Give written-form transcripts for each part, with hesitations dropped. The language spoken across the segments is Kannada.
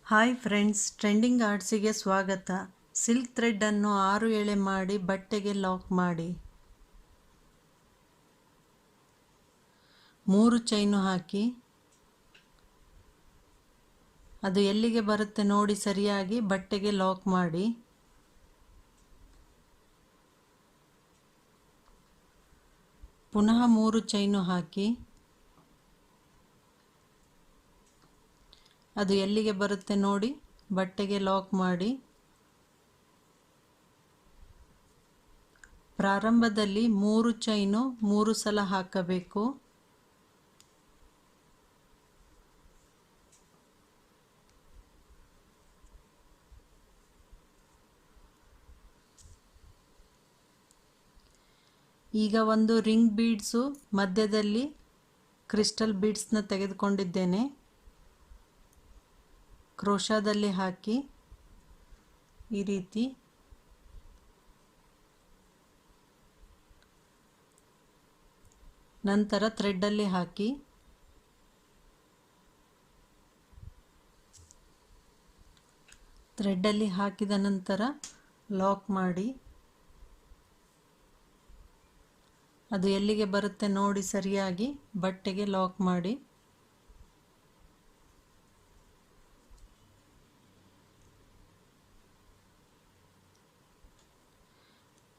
ಹಾಯ್ ಫ್ರೆಂಡ್ಸ್, ಟ್ರೆಂಡಿಂಗ್ ಆರ್ಟ್ಸಿಗೆ ಸ್ವಾಗತ. ಸಿಲ್ಕ್ ಥ್ರೆಡ್ಡನ್ನು 6 ಎಳೆ ಮಾಡಿ ಬಟ್ಟೆಗೆ ಲಾಕ್ ಮಾಡಿ 3 ಚೈನು ಹಾಕಿ ಅದು ಎಲ್ಲಿಗೆ ಬರುತ್ತೆ ನೋಡಿ ಸರಿಯಾಗಿ ಬಟ್ಟೆಗೆ ಲಾಕ್ ಮಾಡಿ. ಪುನಃ 3 ಚೈನು ಹಾಕಿ ಅದು ಎಲ್ಲಿಗೆ ಬರುತ್ತೆ ನೋಡಿ ಬಟ್ಟೆಗೆ ಲಾಕ್ ಮಾಡಿ. ಪ್ರಾರಂಭದಲ್ಲಿ 3 ಚೈನು 3 ಸಲ ಹಾಕಬೇಕು. ಈಗ ಒಂದು ರಿಂಗ್ ಬೀಡ್ಸು ಮಧ್ಯದಲ್ಲಿ ಕ್ರಿಸ್ಟಲ್ ಬೀಡ್ಸ್ನ ತೆಗೆದುಕೊಂಡಿದ್ದೇನೆ. ಕ್ರೋಶಾದಲ್ಲಿ ಹಾಕಿ ಈ ರೀತಿ ನಂತರ ಥ್ರೆಡ್ಡಲ್ಲಿ ಹಾಕಿ ಥ್ರೆಡ್ಡಲ್ಲಿ ಹಾಕಿದ ನಂತರ ಲಾಕ್ ಮಾಡಿ. ಅದು ಎಲ್ಲಿಗೆ ಬರುತ್ತೆ ನೋಡಿ ಸರಿಯಾಗಿ ಬಟ್ಟೆಗೆ ಲಾಕ್ ಮಾಡಿ.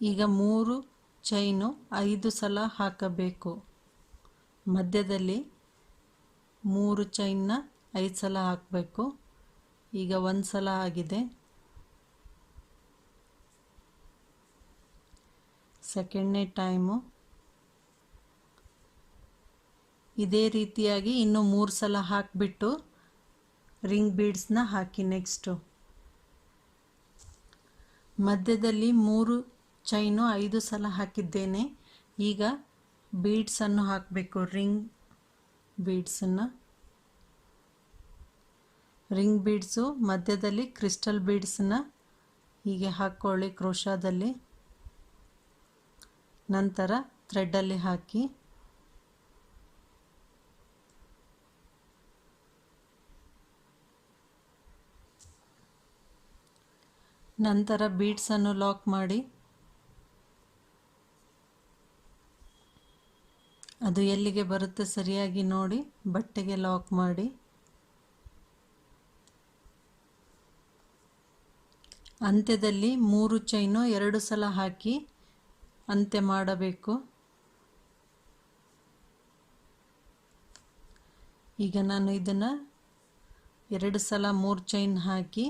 ಈಗ 3 ಚೈನು 5 ಸಲ ಹಾಕಬೇಕು. ಮಧ್ಯದಲ್ಲಿ 3 ಚೈನ್ನ 5 ಸಲ ಹಾಕಬೇಕು. ಈಗ 1 ಸಲ ಆಗಿದೆ. ಸೆಕೆಂಡ್ನೇ ಟೈಮು ಇದೇ ರೀತಿಯಾಗಿ ಇನ್ನು 3 ಸಲ ಹಾಕಿಬಿಟ್ಟು ರಿಂಗ್ ಬೀಡ್ಸ್ನ ಹಾಕಿ. ನೆಕ್ಸ್ಟು ಮಧ್ಯದಲ್ಲಿ 3 ಚೈನು 5 ಸಲ ಹಾಕಿದ್ದೇನೆ. ಈಗ ಬೀಡ್ಸನ್ನು ಹಾಕಬೇಕು. ರಿಂಗ್ ಬೀಡ್ಸು ಮಧ್ಯದಲ್ಲಿ ಕ್ರಿಸ್ಟಲ್ ಬೀಡ್ಸನ್ನ ಹೀಗೆ ಹಾಕ್ಕೊಳ್ಳಿ ಕ್ರೋಶಾದಲ್ಲಿ. ನಂತರ ಥ್ರೆಡ್ಡಲ್ಲಿ ಹಾಕಿ ನಂತರ ಬೀಡ್ಸನ್ನು ಲಾಕ್ ಮಾಡಿ ಅದು ಎಲ್ಲಿಗೆ ಬರುತ್ತೆ ಸರಿಯಾಗಿ ನೋಡಿ ಬಟ್ಟೆಗೆ ಲಾಕ್ ಮಾಡಿ. ಅಂತ್ಯದಲ್ಲಿ 3 ಚೈನು 2 ಸಲ ಹಾಕಿ ಅಂತ್ಯ ಮಾಡಬೇಕು. ಈಗ ನಾನು ಇದನ್ನು 2 ಸಲ 3 ಚೈನ್ ಹಾಕಿ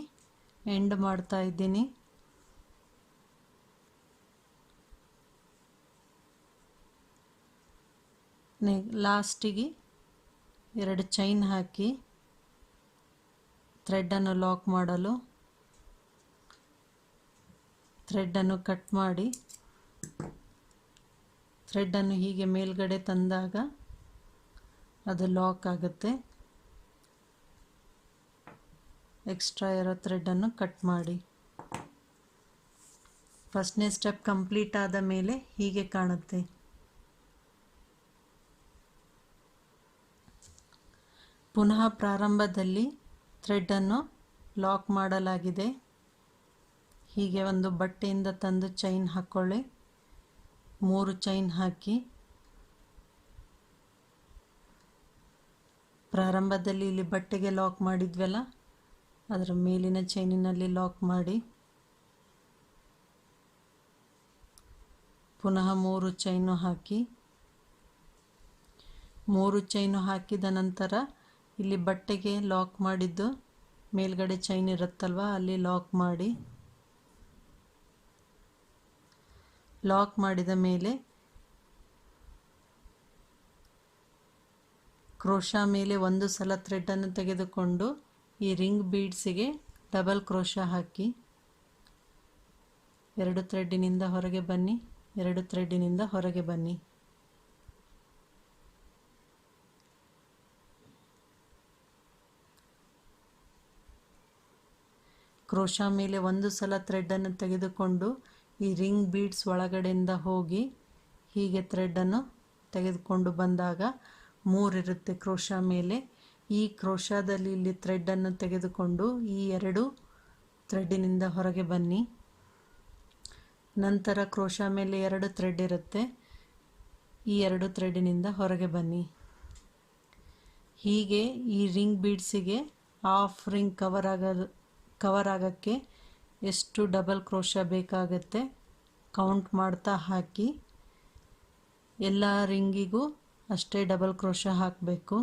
ಎಂಡ್ ಮಾಡ್ತಾ ಇದ್ದೀನಿ. ಲಾಸ್ಟಿಗೆ 2 ಚೈನ್ ಹಾಕಿ ಥ್ರೆಡ್ಡನ್ನು ಲಾಕ್ ಮಾಡಲು ಥ್ರೆಡ್ಡನ್ನು ಕಟ್ ಮಾಡಿ ಥ್ರೆಡ್ಡನ್ನು ಹೀಗೆ ಮೇಲ್ಗಡೆ ತಂದಾಗ ಅದು ಲಾಕ್ ಆಗುತ್ತೆ. ಎಕ್ಸ್ಟ್ರಾ ಇರೋ ಥ್ರೆಡ್ಡನ್ನು ಕಟ್ ಮಾಡಿ. ಫಸ್ಟ್ನೇ ಸ್ಟೆಪ್ ಕಂಪ್ಲೀಟ್ ಆದ ಮೇಲೆ ಹೀಗೆ ಕಾಣುತ್ತೆ. ಪುನಃ ಪ್ರಾರಂಭದಲ್ಲಿ ಥ್ರೆಡ್ಡನ್ನು ಲಾಕ್ ಮಾಡಲಾಗಿದೆ. ಹೀಗೆ ಒಂದು ಬಟ್ಟೆಯಿಂದ ತಂದು ಚೈನ್ ಹಾಕ್ಕೊಳ್ಳಿ. 3 ಚೈನ್ ಹಾಕಿ ಪ್ರಾರಂಭದಲ್ಲಿ ಇಲ್ಲಿ ಬಟ್ಟೆಗೆ ಲಾಕ್ ಮಾಡಿದ್ವಲ್ಲ ಅದರ ಮೇಲಿನ ಚೈನಿನಲ್ಲಿ ಲಾಕ್ ಮಾಡಿ. ಪುನಃ 3 ಚೈನು ಹಾಕಿ 3 ಚೈನು ಹಾಕಿದ ನಂತರ ಇಲ್ಲಿ ಬಟ್ಟೆಗೆ ಲಾಕ್ ಮಾಡಿದ್ದು ಮೇಲ್ಗಡೆ ಚೈನ್ ಇರುತ್ತಲ್ವ ಅಲ್ಲಿ ಲಾಕ್ ಮಾಡಿ. ಲಾಕ್ ಮಾಡಿದ ಮೇಲೆ ಕ್ರೋಶಾ ಮೇಲೆ 1 ಸಲ ಥ್ರೆಡ್ಡನ್ನು ತೆಗೆದುಕೊಂಡು ಈ ರಿಂಗ್ ಬೀಡ್ಸಿಗೆ ಡಬಲ್ ಕ್ರೋಶಾ ಹಾಕಿ 2 ಥ್ರೆಡ್ಡಿನಿಂದ ಹೊರಗೆ ಬನ್ನಿ, 2 ಥ್ರೆಡ್ಡಿನಿಂದ ಹೊರಗೆ ಬನ್ನಿ. ಕ್ರೋಶಾ ಮೇಲೆ 1 ಸಲ ಥ್ರೆಡ್ಡನ್ನು ತೆಗೆದುಕೊಂಡು ಈ ರಿಂಗ್ ಬೀಡ್ಸ್ ಒಳಗಡೆಯಿಂದ ಹೋಗಿ ಹೀಗೆ ಥ್ರೆಡ್ಡನ್ನು ತೆಗೆದುಕೊಂಡು ಬಂದಾಗ 3 ಇರುತ್ತೆ ಕ್ರೋಶಾ ಮೇಲೆ. ಈ ಕ್ರೋಶಾದಲ್ಲಿ ಇಲ್ಲಿ ಥ್ರೆಡನ್ನು ತೆಗೆದುಕೊಂಡು ಈ ಎರಡು ಥ್ರೆಡ್ಡಿನಿಂದ ಹೊರಗೆ ಬನ್ನಿ. ನಂತರ ಕ್ರೋಶಾ ಮೇಲೆ ಎರಡು ಥ್ರೆಡ್ ಇರುತ್ತೆ, ಈ ಎರಡು ಥ್ರೆಡ್ಡಿನಿಂದ ಹೊರಗೆ ಬನ್ನಿ. ಹೀಗೆ ಈ ರಿಂಗ್ ಬೀಡ್ಸಿಗೆ ಹಾಫ್ ರಿಂಗ್ ಕವರ್ ಆಗೋಕ್ಕೆ ಎಷ್ಟು ಡಬಲ್ ಕ್ರೋಶಾ ಬೇಕಾಗತ್ತೆ ಕೌಂಟ್ ಮಾಡ್ತಾ ಹಾಕಿ. ಎಲ್ಲ ರಿಂಗಿಗೂ ಅಷ್ಟೇ ಡಬಲ್ ಕ್ರೋಶಾ ಹಾಕಬೇಕು.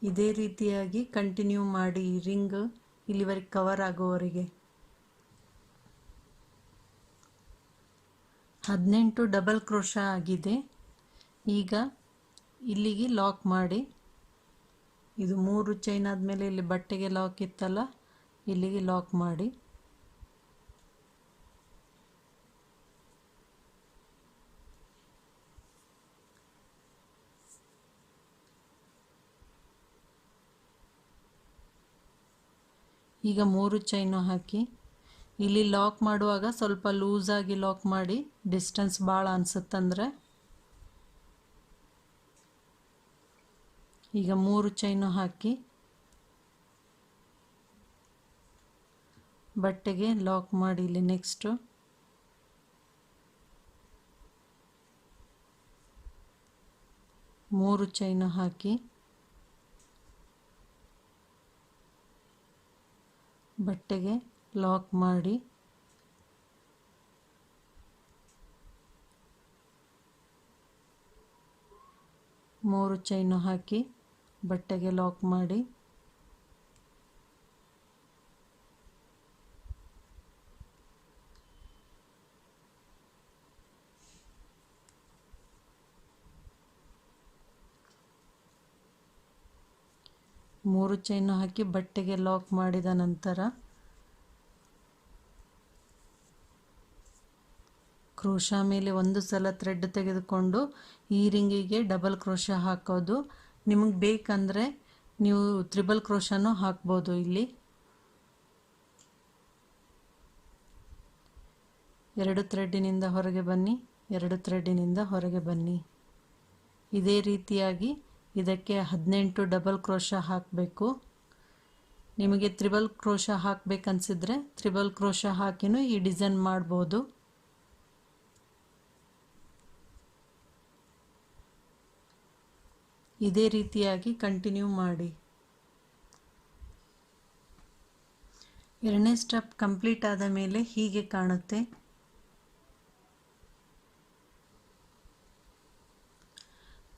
ಇದೇ ರೀತಿಯಾಗಿ ಕಂಟಿನ್ಯೂ ಮಾಡಿ ರಿಂಗ್ ಇಲ್ಲಿವರೆಗೆ ಕವರ್ ಆಗೋವರೆಗೆ. 18 ಡಬಲ್ ಕ್ರೋಶಾ ಆಗಿದೆ. ಈಗ ಇಲ್ಲಿಗೆ ಲಾಕ್ ಮಾಡಿ. ಇದು 3 ಚೈನ್ ಆದಮೇಲೆ ಇಲ್ಲಿ ಬಟ್ಟೆಗೆ ಲಾಕ್ ಇತ್ತಲ್ಲ, ಇಲ್ಲಿಗೆ ಲಾಕ್ ಮಾಡಿ. ಈಗ 3 ಚೈನು ಹಾಕಿ. ಇಲ್ಲಿ ಲಾಕ್ ಮಾಡುವಾಗ ಸ್ವಲ್ಪ ಲೂಸಾಗಿ ಲಾಕ್ ಮಾಡಿ, ಡಿಸ್ಟೆನ್ಸ್ ಭಾಳ ಅನಿಸುತ್ತಂದ್ರೆ. ಈಗ 3 ಚೈನು ಹಾಕಿ ಬಟ್ಟೆಗೆ ಲಾಕ್ ಮಾಡಿ. ಇಲ್ಲಿ ನೆಕ್ಸ್ಟು 3 ಚೈನು ಹಾಕಿ ಬಟ್ಟೆಗೆ ಲಾಕ್ ಮಾಡಿ. ಮೂರು ಚೈನು ಹಾಕಿ ಬಟ್ಟೆಗೆ ಲಾಕ್ ಮಾಡಿ. ಮೂರು ಚೈನು ಹಾಕಿ ಬಟ್ಟೆಗೆ ಲಾಕ್ ಮಾಡಿದ ನಂತರ ಕ್ರೋಶಾ ಮೇಲೆ ಒಂದು ಸಲ ಥ್ರೆಡ್ ತೆಗೆದುಕೊಂಡು ಈ ರಿಂಗಿಗೆ ಡಬಲ್ ಕ್ರೋಶಾ ಹಾಕೋದು. ನಿಮಗೆ ಬೇಕಂದರೆ ನೀವು ತ್ರಿಬಲ್ ಕ್ರೋಶಾನೂ ಹಾಕ್ಬೋದು. ಇಲ್ಲಿ ಎರಡು ಥ್ರೆಡ್ಡಿನಿಂದ ಹೊರಗೆ ಬನ್ನಿ, ಎರಡು ಥ್ರೆಡ್ಡಿನಿಂದ ಹೊರಗೆ ಬನ್ನಿ. ಇದೇ ರೀತಿಯಾಗಿ ಇದಕ್ಕೆ 18 ಡಬಲ್ ಕ್ರೋಶಾ ಹಾಕಬೇಕು. ನಿಮಗೆ ತ್ರಿಬಲ್ ಕ್ರೋಶಾ ಹಾಕಬೇಕನ್ಸಿದ್ರೆ ತ್ರಿಬಲ್ ಕ್ರೋಶಾ ಹಾಕಿನೂ ಈ ಡಿಸೈನ್ ಮಾಡ್ಬೋದು. ಇದೇ ರೀತಿಯಾಗಿ ಕಂಟಿನ್ಯೂ ಮಾಡಿ. ಎರಡನೇ ಸ್ಟೆಪ್ ಕಂಪ್ಲೀಟ್ ಆದ ಮೇಲೆ ಹೀಗೆ ಕಾಣುತ್ತೆ.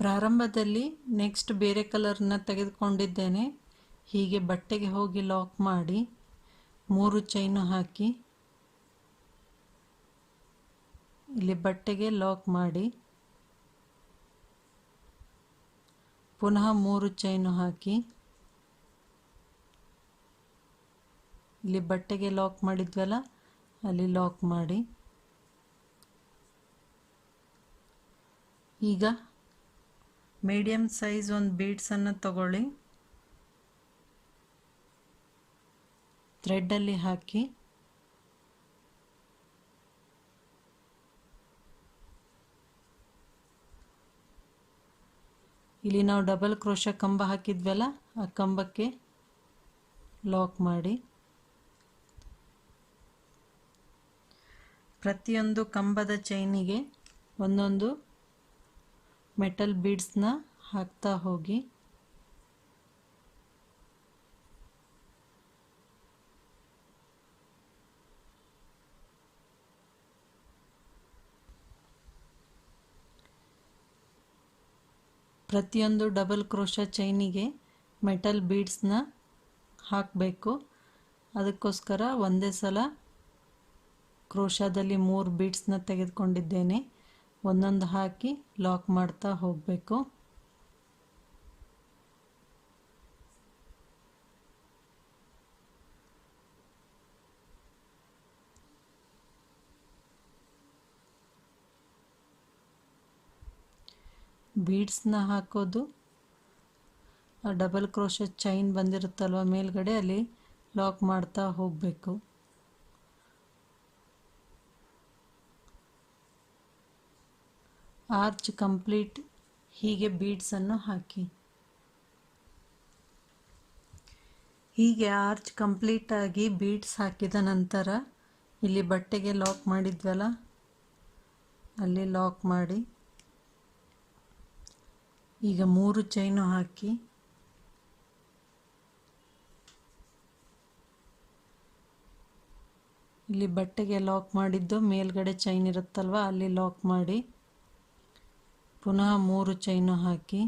ಪ್ರಾರಂಭದಲ್ಲಿ ನೆಕ್ಸ್ಟ್ ಬೇರೆ ಕಲರ್ನ ತೆಗೆದುಕೊಂಡಿದ್ದೇನೆ. ಹೀಗೆ ಬಟ್ಟೆಗೆ ಹೋಗಿ ಲಾಕ್ ಮಾಡಿ, ಮೂರು ಚೈನು ಹಾಕಿ ಇಲ್ಲಿ ಬಟ್ಟೆಗೆ ಲಾಕ್ ಮಾಡಿ, ಪುನಃ ಮೂರು ಚೈನು ಹಾಕಿ ಇಲ್ಲಿ ಬಟ್ಟೆಗೆ ಲಾಕ್ ಮಾಡಿದ್ವಲ್ಲ ಅಲ್ಲಿ ಲಾಕ್ ಮಾಡಿ. ಈಗ ಮೀಡಿಯಂ ಸೈಜ್ ಒಂದು ಬೀಡ್ಸನ್ನು ತಗೊಳ್ಳಿ, ಥ್ರೆಡ್ಡಲ್ಲಿ ಹಾಕಿ ಇಲ್ಲಿ ನಾವು ಡಬಲ್ ಕ್ರೋಶಾ ಕಂಬ ಹಾಕಿದ್ವಲ್ಲ ಆ ಕಂಬಕ್ಕೆ ಲಾಕ್ ಮಾಡಿ. ಪ್ರತಿಯೊಂದು ಕಂಬದ ಚೈನಿಗೆ ಒಂದೊಂದು ಮೆಟಲ್ ಬೀಡ್ಸ್ನ ಹಾಕ್ತಾ ಹೋಗಿ. ಪ್ರತಿಯೊಂದು ಡಬಲ್ ಕ್ರೋಶಾ ಚೈನಿಗೆ ಮೆಟಲ್ ಬೀಡ್ಸ್ನ ಹಾಕಬೇಕು. ಅದಕ್ಕೋಸ್ಕರ ಒಂದೇ ಸಲ ಕ್ರೋಶಾದಲ್ಲಿ 3 ಬೀಡ್ಸ್ನ ತೆಗೆದುಕೊಂಡಿದ್ದೇನೆ. ಒಂದೊಂದು ಹಾಕಿ ಲಾಕ್ ಮಾಡ್ತಾ ಹೋಗಬೇಕು. ಬೀಡ್ಸ್ನ ಹಾಕೋದು, ಆ ಡಬಲ್ ಕ್ರೋಶೆಟ್ ಚೈನ್ ಬಂದಿರುತ್ತಲ್ವ ಮೇಲ್ಗಡೆ, ಅಲ್ಲಿ ಲಾಕ್ ಮಾಡ್ತಾ ಹೋಗಬೇಕು. ಆರ್ಚ್ ಕಂಪ್ಲೀಟ್ ಹೀಗೆ ಬೀಡ್ಸನ್ನು ಹಾಕಿ. ಹೀಗೆ ಆರ್ಚ್ ಕಂಪ್ಲೀಟಾಗಿ ಬೀಡ್ಸ್ ಹಾಕಿದ ನಂತರ ಇಲ್ಲಿ ಬಟ್ಟೆಗೆ ಲಾಕ್ ಮಾಡಿದ್ವಲ್ಲ ಅಲ್ಲಿ ಲಾಕ್ ಮಾಡಿ, ಈಗ 3 ಚೈನು ಹಾಕಿ ಇಲ್ಲಿ ಬಟ್ಟೆಗೆ ಲಾಕ್ ಮಾಡಿದ್ದು ಮೇಲ್ಗಡೆ ಚೈನ್ ಇರುತ್ತಲ್ವ ಅಲ್ಲಿ ಲಾಕ್ ಮಾಡಿ, ಪುನಃ 3 ಚೈನು ಹಾಕಿ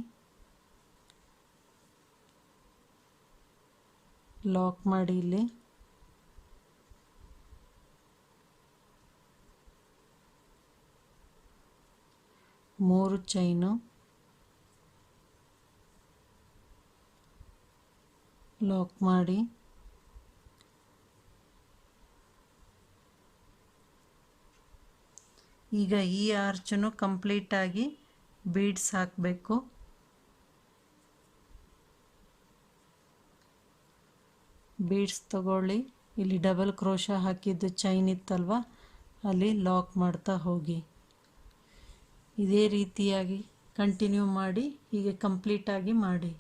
ಲಾಕ್ ಮಾಡಿ, ಇಲ್ಲಿ ಮೂರು ಚೈನು ಲಾಕ್ ಮಾಡಿ, ಈಗ ಈ ಆರ್ಚನ್ನು ಕಂಪ್ಲೀಟಾಗಿ ಬೀಡ್ಸ್ ಹಾಕಬೇಕು. ಬೀಡ್ಸ್ ತಗೊಳ್ಳಿ, ಇಲ್ಲಿ ಡಬಲ್ ಕ್ರೋಶ ಹಾಕಿದ್ದು ಚೈನ್ ಇತ್ತಲ್ವ ಅಲ್ಲಿ ಲಾಕ್ ಮಾಡ್ತಾ ಹೋಗಿ. ಇದೇ ರೀತಿಯಾಗಿ ಕಂಟಿನ್ಯೂ ಮಾಡಿ, ಹೀಗೆ ಕಂಪ್ಲೀಟಾಗಿ ಮಾಡಿ.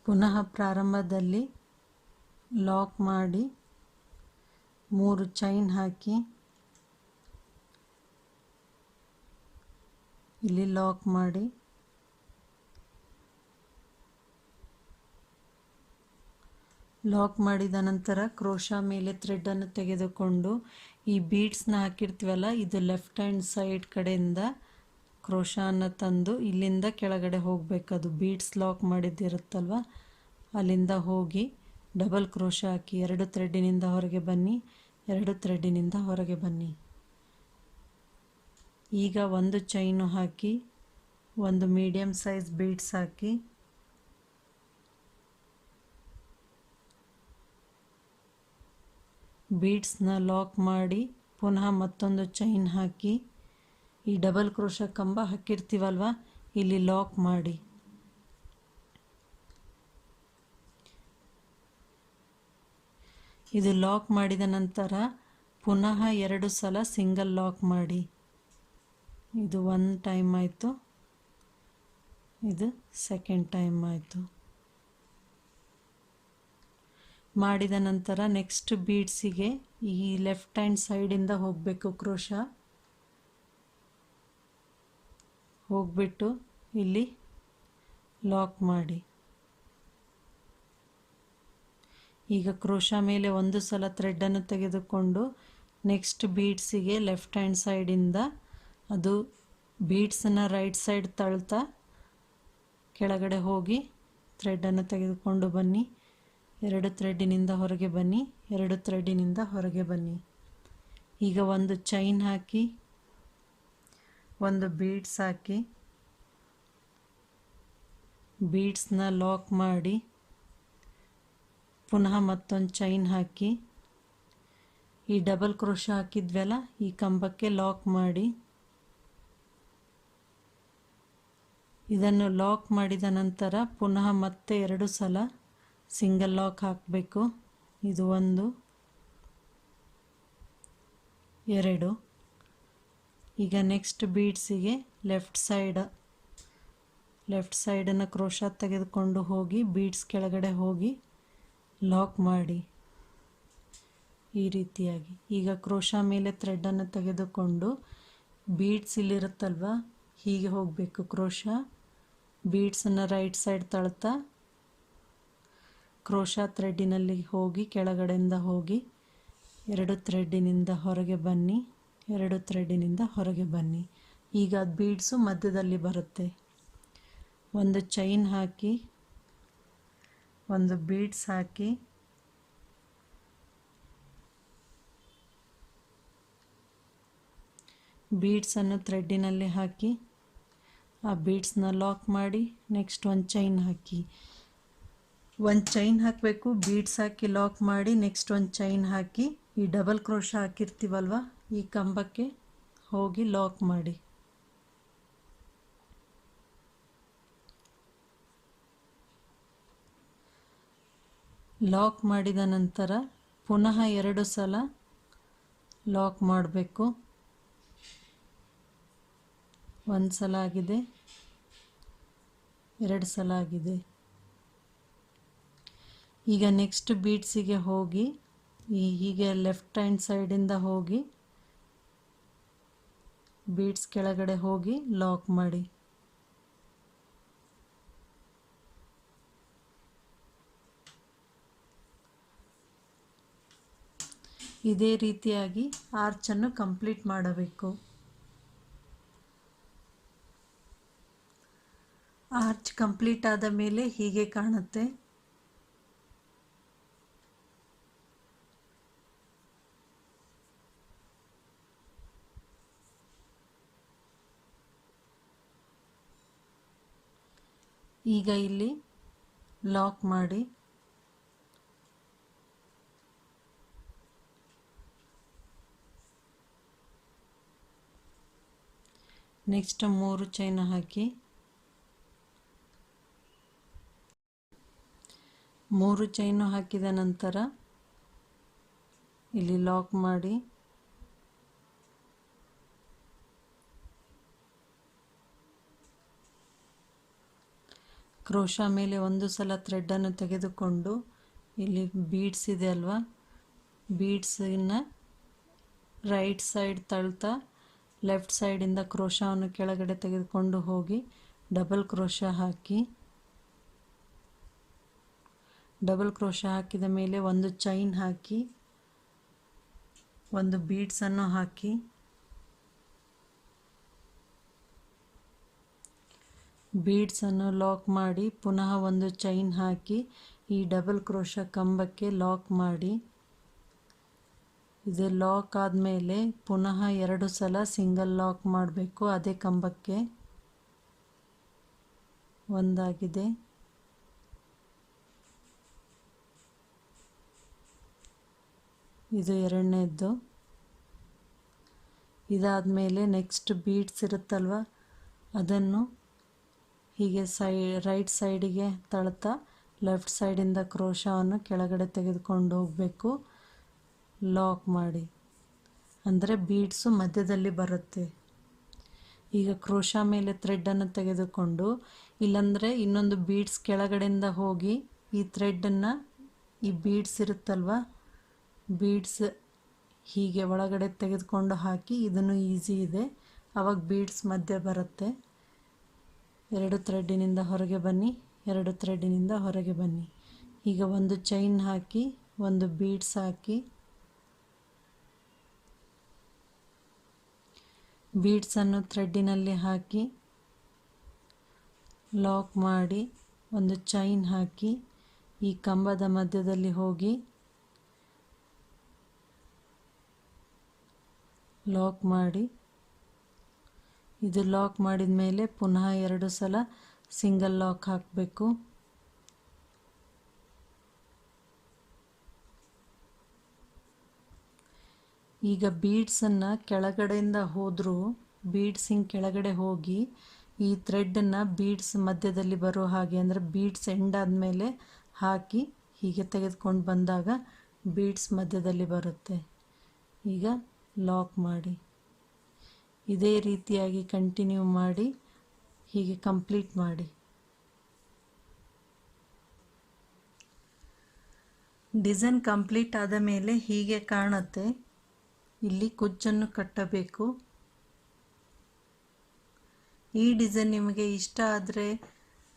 ಪುನಃ ಪ್ರಾರಂಭದಲ್ಲಿ ಲಾಕ್ ಮಾಡಿ 3 ಚೈನ್ ಹಾಕಿ ಇಲ್ಲಿ ಲಾಕ್ ಮಾಡಿ, ಲಾಕ್ ಮಾಡಿದ ನಂತರ ಕ್ರೋಶ ಮೇಲೆ ಥ್ರೆಡನ್ನು ತೆಗೆದುಕೊಂಡು ಈ ಬೀಡ್ಸ್ನ ಹಾಕಿರ್ತೀವಲ್ಲ ಇದು ಲೆಫ್ಟ್ ಹ್ಯಾಂಡ್ ಸೈಡ್ ಕಡೆಯಿಂದ ಕ್ರೋಶನ ತಂದು ಇಲ್ಲಿಂದ ಕೆಳಗಡೆ ಹೋಗಬೇಕು. ಅದು ಬೀಡ್ಸ್ ಲಾಕ್ ಮಾಡಿದ್ದಿರುತ್ತಲ್ವ ಅಲ್ಲಿಂದ ಹೋಗಿ ಡಬಲ್ ಕ್ರೋಶ ಹಾಕಿ 2 ಥ್ರೆಡ್ಡಿನಿಂದ ಹೊರಗೆ ಬನ್ನಿ, 2 ಥ್ರೆಡ್ಡಿನಿಂದ ಹೊರಗೆ ಬನ್ನಿ. ಈಗ 1 ಚೈನು ಹಾಕಿ 1 ಮೀಡಿಯಮ್ ಸೈಜ್ ಬೀಡ್ಸ್ ಹಾಕಿ ಬೀಡ್ಸ್ನ ಲಾಕ್ ಮಾಡಿ, ಪುನಃ ಮತ್ತೊಂದು ಚೈನ್ ಹಾಕಿ ಈ ಡಬಲ್ ಕ್ರೋಶ ಕಂಬ ಹಾಕಿರ್ತೀವಲ್ವ ಇಲ್ಲಿ ಲಾಕ್ ಮಾಡಿ, ಇದು ಲಾಕ್ ಮಾಡಿದ ನಂತರ ಪುನಃ 2 ಸಲ ಸಿಂಗಲ್ ಲಾಕ್ ಮಾಡಿ. ಇದು 1 ಟೈಮ್ ಆಯಿತು, ಇದು ಸೆಕೆಂಡ್ ಟೈಮ್ ಆಯಿತು. ಮಾಡಿದ ನಂತರ ನೆಕ್ಸ್ಟ್ ಬೀಡ್ಸಿಗೆ ಈ ಲೆಫ್ಟ್ ಹ್ಯಾಂಡ್ ಸೈಡಿಂದ ಹೋಗಬೇಕು, ಕ್ರೋಶ ಹೋಗ್ಬಿಟ್ಟು ಇಲ್ಲಿ ಲಾಕ್ ಮಾಡಿ. ಈಗ ಕ್ರೋಶ ಮೇಲೆ 1 ಸಲ ಥ್ರೆಡನ್ನು ತೆಗೆದುಕೊಂಡು ನೆಕ್ಸ್ಟ್ ಬೀಡ್ಸಿಗೆ ಲೆಫ್ಟ್ ಹ್ಯಾಂಡ್ ಸೈಡಿಂದ ಅದು ಬೀಡ್ಸನ್ನು ರೈಟ್ ಸೈಡ್ ತಳ್ತಾ ಕೆಳಗಡೆ ಹೋಗಿ ಥ್ರೆಡನ್ನು ತೆಗೆದುಕೊಂಡು ಬನ್ನಿ. 2 ಥ್ರೆಡ್ಡಿನಿಂದ ಹೊರಗೆ ಬನ್ನಿ, 2 ಥ್ರೆಡ್ಡಿನಿಂದ ಹೊರಗೆ ಬನ್ನಿ. ಈಗ 1 ಚೈನ್ ಹಾಕಿ 1 ಬೀಡ್ಸ್ ಹಾಕಿ ಬೀಡ್ಸ್ನ ಲಾಕ್ ಮಾಡಿ, ಪುನಃ ಮತ್ತೊಂದು ಚೈನ್ ಹಾಕಿ ಈ ಡಬಲ್ ಕ್ರೋಶ ಹಾಕಿದ್ವಲ್ಲ ಈ ಕಂಬಕ್ಕೆ ಲಾಕ್ ಮಾಡಿ. ಇದನ್ನು ಲಾಕ್ ಮಾಡಿದ ನಂತರ ಪುನಃ ಮತ್ತೆ 2 ಸಲ ಸಿಂಗಲ್ ಲಾಕ್ ಹಾಕಬೇಕು. ಇದು 1 2. ಈಗ ನೆಕ್ಸ್ಟ್ ಬೀಡ್ಸಿಗೆ ಲೆಫ್ಟ್ ಸೈಡನ್ನು ಕ್ರೋಶ ತೆಗೆದುಕೊಂಡು ಹೋಗಿ ಬೀಡ್ಸ್ ಕೆಳಗಡೆ ಹೋಗಿ ಲಾಕ್ ಮಾಡಿ ಈ ರೀತಿಯಾಗಿ. ಈಗ ಕ್ರೋಶ ಮೇಲೆ ಥ್ರೆಡನ್ನು ತೆಗೆದುಕೊಂಡು ಬೀಡ್ಸ್ ಇಲ್ಲಿರುತ್ತಲ್ವ ಹೀಗೆ ಹೋಗಬೇಕು. ಕ್ರೋಶ ಬೀಡ್ಸನ್ನು ರೈಟ್ ಸೈಡ್ ತಳ್ತಾ ಕ್ರೋಶ ಥ್ರೆಡ್ಡಿನಲ್ಲಿ ಹೋಗಿ ಕೆಳಗಡೆಯಿಂದ ಹೋಗಿ 2 ಥ್ರೆಡ್ಡಿನಿಂದ ಹೊರಗೆ ಬನ್ನಿ, 2 ಥ್ರೆಡ್ಡಿನಿಂದ ಹೊರಗೆ ಬನ್ನಿ. ಈಗ ಬೀಡ್ಸು ಮಧ್ಯದಲ್ಲಿ ಬರುತ್ತೆ. 1 ಚೈನ್ ಹಾಕಿ 1 ಬೀಡ್ಸ್ ಹಾಕಿ ಬೀಡ್ಸನ್ನು ಥ್ರೆಡ್ಡಿನಲ್ಲಿ ಹಾಕಿ ಆ ಬೀಡ್ಸ್ನ ಲಾಕ್ ಮಾಡಿ ನೆಕ್ಸ್ಟ್ 1 ಚೈನ್ ಹಾಕಿ 1 ಚೈನ್ ಹಾಕಬೇಕು. ಬೀಡ್ಸ್ ಹಾಕಿ ಲಾಕ್ ಮಾಡಿ ನೆಕ್ಸ್ಟ್ 1 ಚೈನ್ ಹಾಕಿ ಈ ಡಬಲ್ ಕ್ರೋಶ ಹಾಕಿರ್ತೀವಲ್ವ ಈ ಕಂಬಕ್ಕೆ ಹೋಗಿ ಲಾಕ್ ಮಾಡಿ. ಲಾಕ್ ಮಾಡಿದ ನಂತರ ಪುನಃ 2 ಸಲ ಲಾಕ್ ಮಾಡಬೇಕು. 1 ಸಲ ಆಗಿದೆ, 2 ಸಲ ಆಗಿದೆ. ಈಗ ನೆಕ್ಸ್ಟ್ ಬೀಡ್ಸಿಗೆ ಹೋಗಿ ಹೀಗೆ ಲೆಫ್ಟ್ ಹ್ಯಾಂಡ್ ಸೈಡಿಂದ ಹೋಗಿ ಬೀಡ್ಸ್ ಕೆಳಗಡೆ ಹೋಗಿ ಲಾಕ್ ಮಾಡಿ. ಇದೇ ರೀತಿಯಾಗಿ ಆರ್ಚನ್ನು ಕಂಪ್ಲೀಟ್ ಮಾಡಬೇಕು. ಆರ್ಚ್ ಕಂಪ್ಲೀಟ್ ಆದ ಮೇಲೆ ಹೀಗೆ ಕಾಣುತ್ತೆ. ಈಗ ಇಲ್ಲಿ ಲಾಕ್ ಮಾಡಿ. ನೆಕ್ಸ್ಟ್ 3 ಚೈನ್ ಹಾಕಿ 3 ಚೈನು ಹಾಕಿದ ನಂತರ ಇಲ್ಲಿ ಲಾಕ್ ಮಾಡಿ. ಕ್ರೋಶಾ ಮೇಲೆ 1 ಸಲ ಥ್ರೆಡನ್ನು ತೆಗೆದುಕೊಂಡು ಇಲ್ಲಿ ಬೀಡ್ಸ್ ಇದೆ ಅಲ್ವಾ, ಬೀಡ್ಸನ್ನು ರೈಟ್ ಸೈಡ್ ತಳ್ತಾ ಲೆಫ್ಟ್ ಸೈಡಿಂದ ಕ್ರೋಶಾವನ್ನು ಕೆಳಗಡೆ ತೆಗೆದುಕೊಂಡು ಹೋಗಿ ಡಬಲ್ ಕ್ರೋಶಾ ಹಾಕಿ. ಡಬಲ್ ಕ್ರೋಶಾ ಹಾಕಿದ ಮೇಲೆ 1 ಚೈನ್ ಹಾಕಿ 1 ಬೀಡ್ಸನ್ನು ಹಾಕಿ. ಬೀಡ್ಸನ್ನು ಲಾಕ್ ಮಾಡಿ ಪುನಃ 1 ಚೈನ್ ಹಾಕಿ ಈ ಡಬಲ್ ಕ್ರೋಶಾ ಕಂಬಕ್ಕೆ ಲಾಕ್ ಮಾಡಿ. ಇದು ಲಾಕ್ ಆದಮೇಲೆ ಪುನಃ 2 ಸಲ ಸಿಂಗಲ್ ಲಾಕ್ ಮಾಡಬೇಕು ಅದೇ ಕಂಬಕ್ಕೆ. ಒಂದಾಗಿದೆ, ಇದು 2ನೇದ್ದು. ಇದಾದಮೇಲೆ ನೆಕ್ಸ್ಟ್ ಬೀಡ್ಸ್ ಇರುತ್ತಲ್ವ ಅದನ್ನು ಹೀಗೆ ರೈಟ್ ಸೈಡಿಗೆ ತಳ್ತಾ ಲೆಫ್ಟ್ ಸೈಡಿಂದ ಕ್ರೋಶಾವನ್ನು ಕೆಳಗಡೆ ತೆಗೆದುಕೊಂಡು ಹೋಗಬೇಕು. ಲಾಕ್ ಮಾಡಿ ಅಂದರೆ ಬೀಡ್ಸು ಮಧ್ಯದಲ್ಲಿ ಬರುತ್ತೆ. ಈಗ ಕ್ರೋಶಾ ಮೇಲೆ ಥ್ರೆಡನ್ನು ತೆಗೆದುಕೊಂಡು ಇಲ್ಲಾಂದರೆ ಇನ್ನೊಂದು ಬೀಡ್ಸ್ ಕೆಳಗಡೆಯಿಂದ ಹೋಗಿ ಈ ಥ್ರೆಡನ್ನು ಈ ಬೀಡ್ಸ್ ಇರುತ್ತಲ್ವ ಬೀಡ್ಸ್ ಹೀಗೆ ಒಳಗಡೆ ತೆಗೆದುಕೊಂಡು ಹಾಕಿ. ಇದನ್ನು ಈಸಿ ಇದೆ, ಆವಾಗ ಬೀಡ್ಸ್ ಮಧ್ಯೆ ಬರುತ್ತೆ. 2 ಥ್ರೆಡ್ಡಿನಿಂದ ಹೊರಗೆ ಬನ್ನಿ, 2 ಥ್ರೆಡ್ಡಿನಿಂದ ಹೊರಗೆ ಬನ್ನಿ. ಈಗ 1 ಚೈನ್ ಹಾಕಿ 1 ಬೀಡ್ಸ್ ಹಾಕಿ ಬೀಡ್ಸನ್ನು ಥ್ರೆಡ್ಡಿನಲ್ಲಿ ಹಾಕಿ ಲಾಕ್ ಮಾಡಿ 1 ಚೈನ್ ಹಾಕಿ ಈ ಕಂಬದ ಮಧ್ಯದಲ್ಲಿ ಹೋಗಿ ಲಾಕ್ ಮಾಡಿ. ಇದು ಲಾಕ್ ಮಾಡಿದ ಮೇಲೆ ಪುನಃ 2 ಸಲ ಸಿಂಗಲ್ ಲಾಕ್ ಹಾಕಬೇಕು. ಈಗ ಬೀಡ್ಸನ್ನು ಕೆಳಗಡೆಯಿಂದ ಹೋದರೂ ಬೀಡ್ಸಿಂಗ್ ಕೆಳಗಡೆ ಹೋಗಿ ಈ ಥ್ರೆಡನ್ನು ಬೀಡ್ಸ್ ಮಧ್ಯದಲ್ಲಿ ಬರೋ ಹಾಗೆ ಅಂದರೆ ಬೀಡ್ಸ್ ಎಂಡ್ ಆದಮೇಲೆ ಹಾಕಿ ಹೀಗೆ ತೆಗೆದುಕೊಂಡು ಬಂದಾಗ ಬೀಡ್ಸ್ ಮಧ್ಯದಲ್ಲಿ ಬರುತ್ತೆ. ಈಗ ಲಾಕ್ ಮಾಡಿ. ಇದೇ ರೀತಿಯಾಗಿ ಕಂಟಿನ್ಯೂ ಮಾಡಿ ಹೀಗೆ ಕಂಪ್ಲೀಟ್ ಮಾಡಿ. ಡಿಸೈನ್ ಕಂಪ್ಲೀಟ್ ಆದ ಮೇಲೆ ಹೀಗೆ ಕಾಣುತ್ತೆ. ಇಲ್ಲಿ ಕುಚ್ಚನ್ನು ಕಟ್ಟಬೇಕು. ಈ ಡಿಸೈನ್ ನಿಮಗೆ ಇಷ್ಟ ಆದರೆ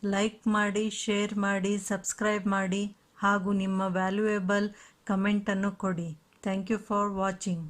ಲೈಕ್ ಮಾಡಿ, ಶೇರ್ ಮಾಡಿ, ಸಬ್ಸ್ಕ್ರೈಬ್ ಮಾಡಿ ಹಾಗೂ ನಿಮ್ಮ ವ್ಯಾಲ್ಯೂಯೇಬಲ್ ಕಮೆಂಟನ್ನು ಕೊಡಿ. Thank you for watching.